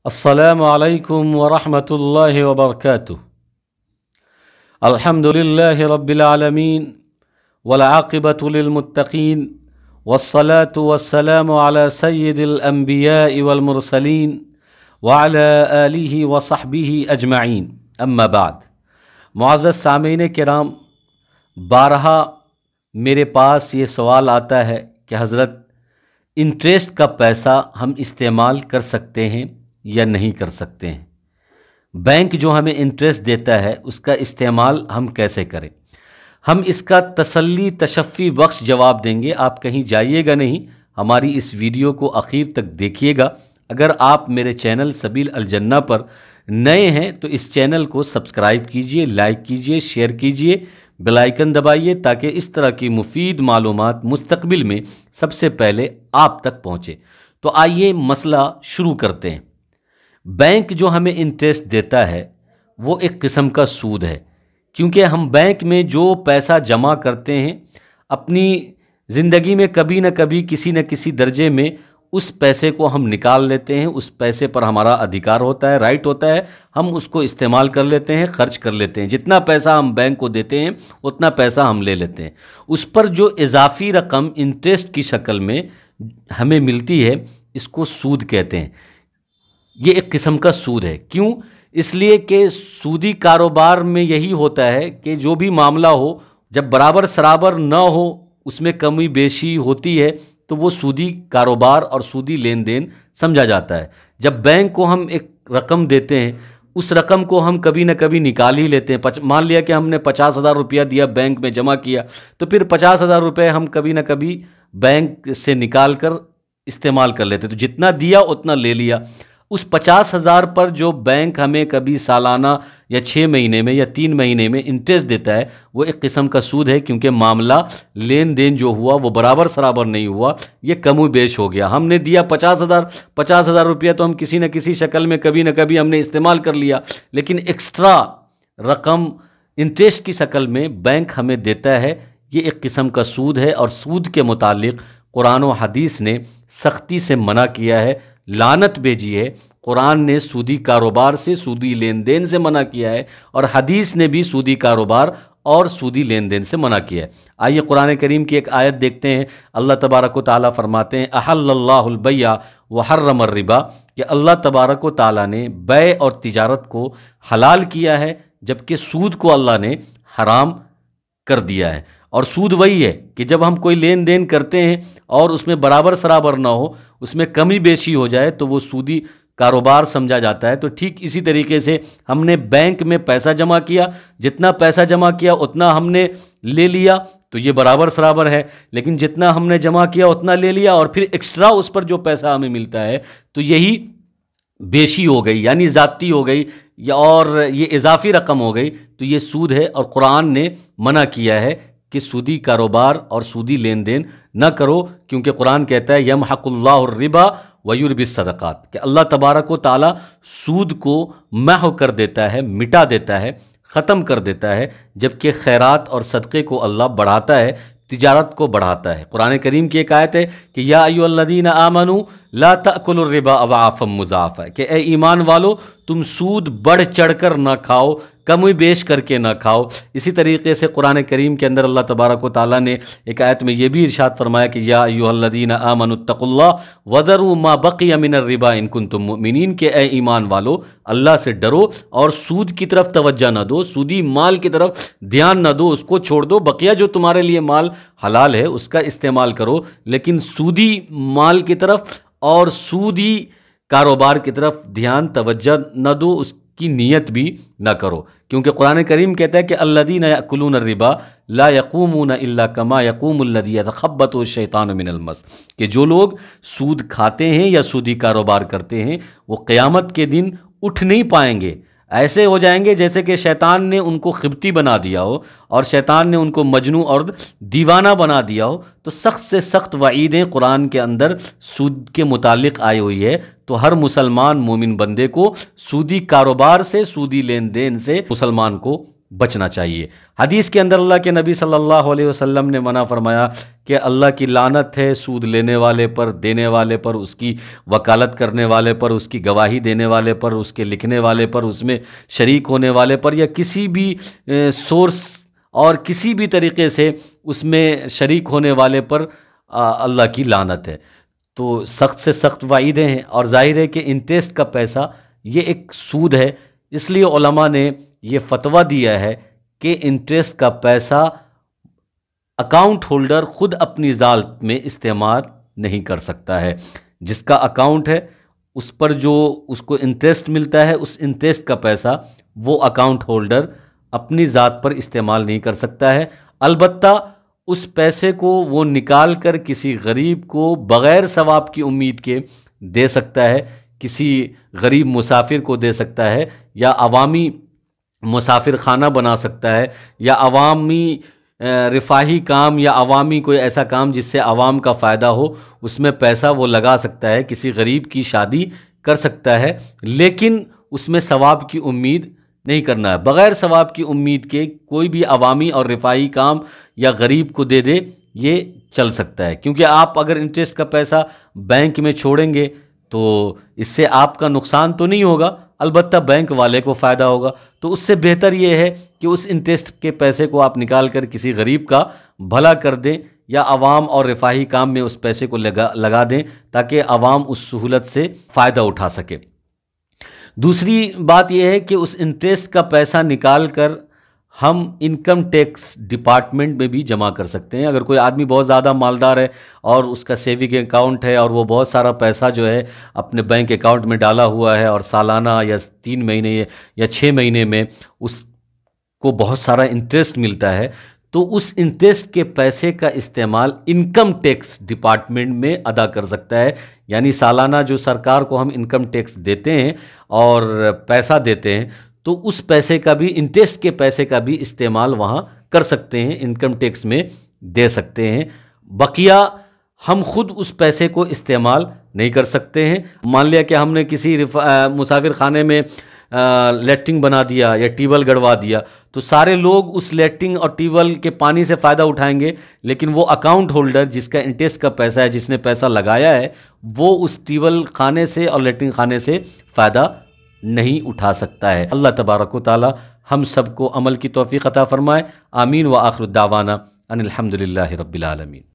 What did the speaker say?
السلام علیکم ورحمۃ اللہ وبرکاتہ۔ الحمد للہ رب العالمین والعاقبۃ للمتقین والصلاة والسلام علی سید الانبیاء والمرسلین وعلی آلہ وصحبہ اجمعین، اما بعد۔ معزز سامعین کرام، بارہا میرے پاس یہ سوال آتا ہے کہ حضرت انٹرسٹ کا پیسہ ہم استعمال کر سکتے ہیں یا نہیں کر سکتے ہیں؟ بینک جو ہمیں انٹرسٹ دیتا ہے اس کا استعمال ہم کیسے کریں؟ ہم اس کا تسلی تشفی بخش جواب دیں گے۔ آپ کہیں جائیے گا نہیں، ہماری اس ویڈیو کو آخر تک دیکھیے گا۔ اگر آپ میرے چینل سبیل الجنہ پر نئے ہیں تو اس چینل کو سبسکرائب کیجئے، لائک کیجئے، شیئر کیجئے، بیل آئیکن دبائیے تاکہ اس طرح کی مفید معلومات مستقبل میں سب سے پہلے آپ تک پہنچے۔ تو آئیے مسئلہ شروع کرتے ہیں۔ بینک جو ہمیں انٹرسٹ دیتا ہے وہ ایک قسم کا سود ہے، کیونکہ ہم بینک میں جو پیسہ جمع کرتے ہیں اپنی زندگی میں کبھی نہ کبھی کسی نہ کسی درجے میں اس پیسے کو ہم نکال لیتے ہیں۔ اس پیسے پر ہمارا ادھیکار ہوتا ہے، رائٹ ہوتا ہے، ہم اس کو استعمال کر لیتے ہیں، خرچ کر لیتے ہیں۔ جتنا پیسہ ہم بینک کو دیتے ہیں اتنا پیسہ ہم لے لیتے ہیں۔ اس پر جو اضافی رقم انٹرسٹ کی شکل میں ہمیں ملتی ہے اس کو سود کہتے ہیں۔ یہ ایک قسم کا سود ہے۔ کیوں؟ اس لیے کہ سودی کاروبار میں یہی ہوتا ہے کہ جو بھی معاملہ ہو، جب برابر سرابر نہ ہو، اس میں کمی بیشی ہوتی ہے تو وہ سودی کاروبار اور سودی لین دین سمجھا جاتا ہے۔ جب بینک کو ہم ایک رقم دیتے ہیں، اس رقم کو ہم کبھی نہ کبھی نکال ہی لیتے ہیں۔ مان لیا کہ ہم نے 50,000 روپیہ دیا، بینک میں جمع کیا، تو پھر 50,000 روپے ہم کبھی نہ کبھی بینک سے نکال کر استعمال کر لیتے، تو جتنا دیا اتنا لے لیا۔ اس 50,000 پر جو بینک ہمیں کبھی سالانہ یا 6 مہینے میں یا 3 مہینے میں انٹرسٹ دیتا ہے وہ ایک قسم کا سود ہے، کیونکہ معاملہ لین دین جو ہوا وہ برابر سرابر نہیں ہوا، یہ کم و بیش ہو گیا۔ ہم نے دیا 50,000 روپیہ تو ہم کسی نہ کسی شکل میں کبھی نہ کبھی ہم نے استعمال کر لیا، لیکن ایکسٹرا رقم انٹرسٹ کی شکل میں بینک ہمیں دیتا ہے، یہ ایک قسم کا سود ہے۔ اور سود کے متعلق قرآن و حدیث نے سختی سے منع کیا ہے، لعنت بھیجی ہے۔ قرآن نے سودی کاروبار سے، سودی لین دین سے منع کیا ہے، اور حدیث نے بھی سودی کاروبار اور سودی لین دین سے منع کیا ہے۔ آئیے قرآن کریم کی ایک آیت دیکھتے ہیں۔ اللہ تبارک و تعالیٰ فرماتے ہیں احل اللہ البیع وحرم الربا، کہ اللہ تبارک و تعالیٰ نے بیع اور تجارت کو حلال کیا ہے جبکہ سود کو اللہ نے حرام کر دیا ہے۔ اور سود وہی ہے کہ جب ہم کوئی لین دین کرتے ہیں اور اس میں برابر سرابر نہ ہو، اس میں کمی بیشی ہو جائے تو وہ سودی کاروبار سمجھا جاتا ہے۔ تو ٹھیک اسی طریقے سے ہم نے بینک میں پیسہ جمع کیا، جتنا پیسہ جمع کیا اتنا ہم نے لے لیا تو یہ برابر سرابر ہے، لیکن جتنا ہم نے جمع کیا اتنا لے لیا اور پھر ایکسٹرا اس پر جو پیسہ ہمیں ملتا ہے تو یہی بیشی ہو گئی، یعنی زیادتی ہو گئی، اور یہ اضافی رقم ہو گئی، تو یہ سود ہے۔ اور قرآن نے منع کیا ہے کہ سودی کاروبار اور سودی لین دین نہ کرو، کیونکہ قرآن کہتا ہے یمحق اللہ الربا ویربی الصدقات، کہ اللہ تبارک و تعالیٰ سود کو محو کر دیتا ہے، مٹا دیتا ہے، ختم کر دیتا ہے، جبکہ خیرات اور صدقے کو اللہ بڑھاتا ہے، تجارت کو بڑھاتا ہے۔ قرآن کریم کی ایک آیت ہے کہ یا ایھا الذین آمنوا لا تأکلوا الربا اضعافا مضاعفا، کہ اے ایمان والو تم سود بڑھ چڑھ کر نہ کھاؤ، کم و بیش کر کے نہ کھاؤ۔ اسی طریقے سے قرآن کریم کے اندر اللہ تبارک و تعالیٰ نے ایک آیت میں یہ بھی ارشاد فرمایا کہ یا ایھا الذین آمنوا اتقوا اللہ وذروا ما بقی من الربا ان کنتم مؤمنین، کہ اے ایمان والو اللہ سے ڈرو اور سود کی طرف توجہ نہ دو، سودی مال کی طرف دھیان نہ دو، اس کو چھوڑ دو۔ بقیہ جو تمہارے لیے مال حلال ہے اس کا استعمال کرو، لیکن سودی مال کی طرف اور سودی کاروبار کی طرف دھیان توجہ نہ دو، اس کی نیت بھی نہ کرو، کیونکہ قرآن کریم کہتا ہے کہ الذین یأکلون الربا لا یقومون الا کما یقوم الذی یتخبطہ الشیطان من المس، کہ جو لوگ سود کھاتے ہیں یا سودی کاروبار کرتے ہیں وہ قیامت کے دن اٹھ نہیں پائیں گے، ایسے ہو جائیں گے جیسے کہ شیطان نے ان کو خبتی بنا دیا ہو اور شیطان نے ان کو مجنوں اور دیوانہ بنا دیا ہو۔ تو سخت سے سخت وعیدیں قرآن کے اندر سود کے متعلق آئی ہوئی ہے۔ تو ہر مسلمان مومن بندے کو سودی کاروبار سے، سودی لین دین سے مسلمان کو بچنا چاہیے۔ حدیث کے اندر اللہ کے نبی صلی اللہ علیہ وسلم نے منع فرمایا کہ اللہ کی لعنت ہے سود لینے والے پر، دینے والے پر، اس کی وکالت کرنے والے پر، اس کی گواہی دینے والے پر، اس کے لکھنے والے پر، اس میں شریک ہونے والے پر، یا کسی بھی سورس اور کسی بھی طریقے سے اس میں شریک ہونے والے پر اللہ کی لعنت ہے۔ تو سخت سے سخت وعیدیں ہیں، اور ظاہر ہے کہ انٹرسٹ کا پیسہ یہ ایک سود ہے، اس لیے علماء نے یہ فتویٰ دیا ہے کہ انٹرسٹ کا پیسہ اکاؤنٹ ہولڈر خود اپنی ذات میں استعمال نہیں کر سکتا ہے۔ جس کا اکاؤنٹ ہے اس پر جو اس کو انٹرسٹ ملتا ہے، اس انٹرسٹ کا پیسہ وہ اکاؤنٹ ہولڈر اپنی ذات پر استعمال نہیں کر سکتا ہے، البتہ اس پیسے کو وہ نکال کر کسی غریب کو بغیر ثواب کی امید کے دے سکتا ہے، کسی غریب مسافر کو دے سکتا ہے، یا عوامی مسافر خانہ بنا سکتا ہے، یا عوامی رفاہی کام، یا عوامی کوئی ایسا کام جس سے عوام کا فائدہ ہو، اس میں پیسہ وہ لگا سکتا ہے، کسی غریب کی شادی کر سکتا ہے، لیکن اس میں ثواب کی امید نہیں کرنا ہے۔ بغیر ثواب کی امید کے کوئی بھی عوامی اور رفاہی کام یا غریب کو دے دے، یہ چل سکتا ہے، کیونکہ آپ اگر انٹرسٹ کا پیسہ بینک میں چھوڑیں گے تو اس سے آپ کا نقصان تو نہیں ہوگا، البتہ بینک والے کو فائدہ ہوگا۔ تو اس سے بہتر یہ ہے کہ اس انٹرسٹ کے پیسے کو آپ نکال کر کسی غریب کا بھلا کر دیں، یا عوام اور رفاہی کام میں اس پیسے کو لگا دیں، تاکہ عوام اس سہولت سے فائدہ اٹھا سکے۔ دوسری بات یہ ہے کہ اس انٹرسٹ کا پیسہ نکال کر ہم انکم ٹیکس ڈپارٹمنٹ میں بھی جمع کر سکتے ہیں۔ اگر کوئی آدمی بہت زیادہ مالدار ہے اور اس کا سیونگ اکاؤنٹ ہے، اور وہ بہت سارا پیسہ جو ہے اپنے بینک اکاؤنٹ میں ڈالا ہوا ہے، اور سالانہ یا 3 مہینے یا 6 مہینے میں اس کو بہت سارا انٹرسٹ ملتا ہے، تو اس انٹرسٹ کے پیسے کا استعمال انکم ٹیکس ڈپارٹمنٹ میں ادا کر سکتا ہے۔ یعنی سالانہ جو سرکار کو ہم انکم ٹیکس دیتے ہیں اور پیسہ دیتے ہیں، تو اس پیسے کا بھی، انٹرسٹ کے پیسے کا بھی استعمال وہاں کر سکتے ہیں، انکم ٹیکس میں دے سکتے ہیں۔ بقیہ ہم خود اس پیسے کو استعمال نہیں کر سکتے ہیں۔ مان لیا کہ ہم نے کسی مسافر خانے میں لیٹرنگ بنا دیا یا ٹیوبل گڑوا دیا، تو سارے لوگ اس لیٹرنگ اور ٹیوبل کے پانی سے فائدہ اٹھائیں گے، لیکن وہ اکاؤنٹ ہولڈر جس کا انٹرسٹ کا پیسہ ہے، جس نے پیسہ لگایا ہے، وہ اس ٹیوبل خانے سے اور لیٹرنگ خانے سے فائدہ نہیں اٹھا سکتا ہے۔ اللہ تبارک و تعالی ہم سب کو عمل کی توفیق عطا فرمائے۔ آمین۔ وآخر دعوانا ان الحمدللہ رب العالمین۔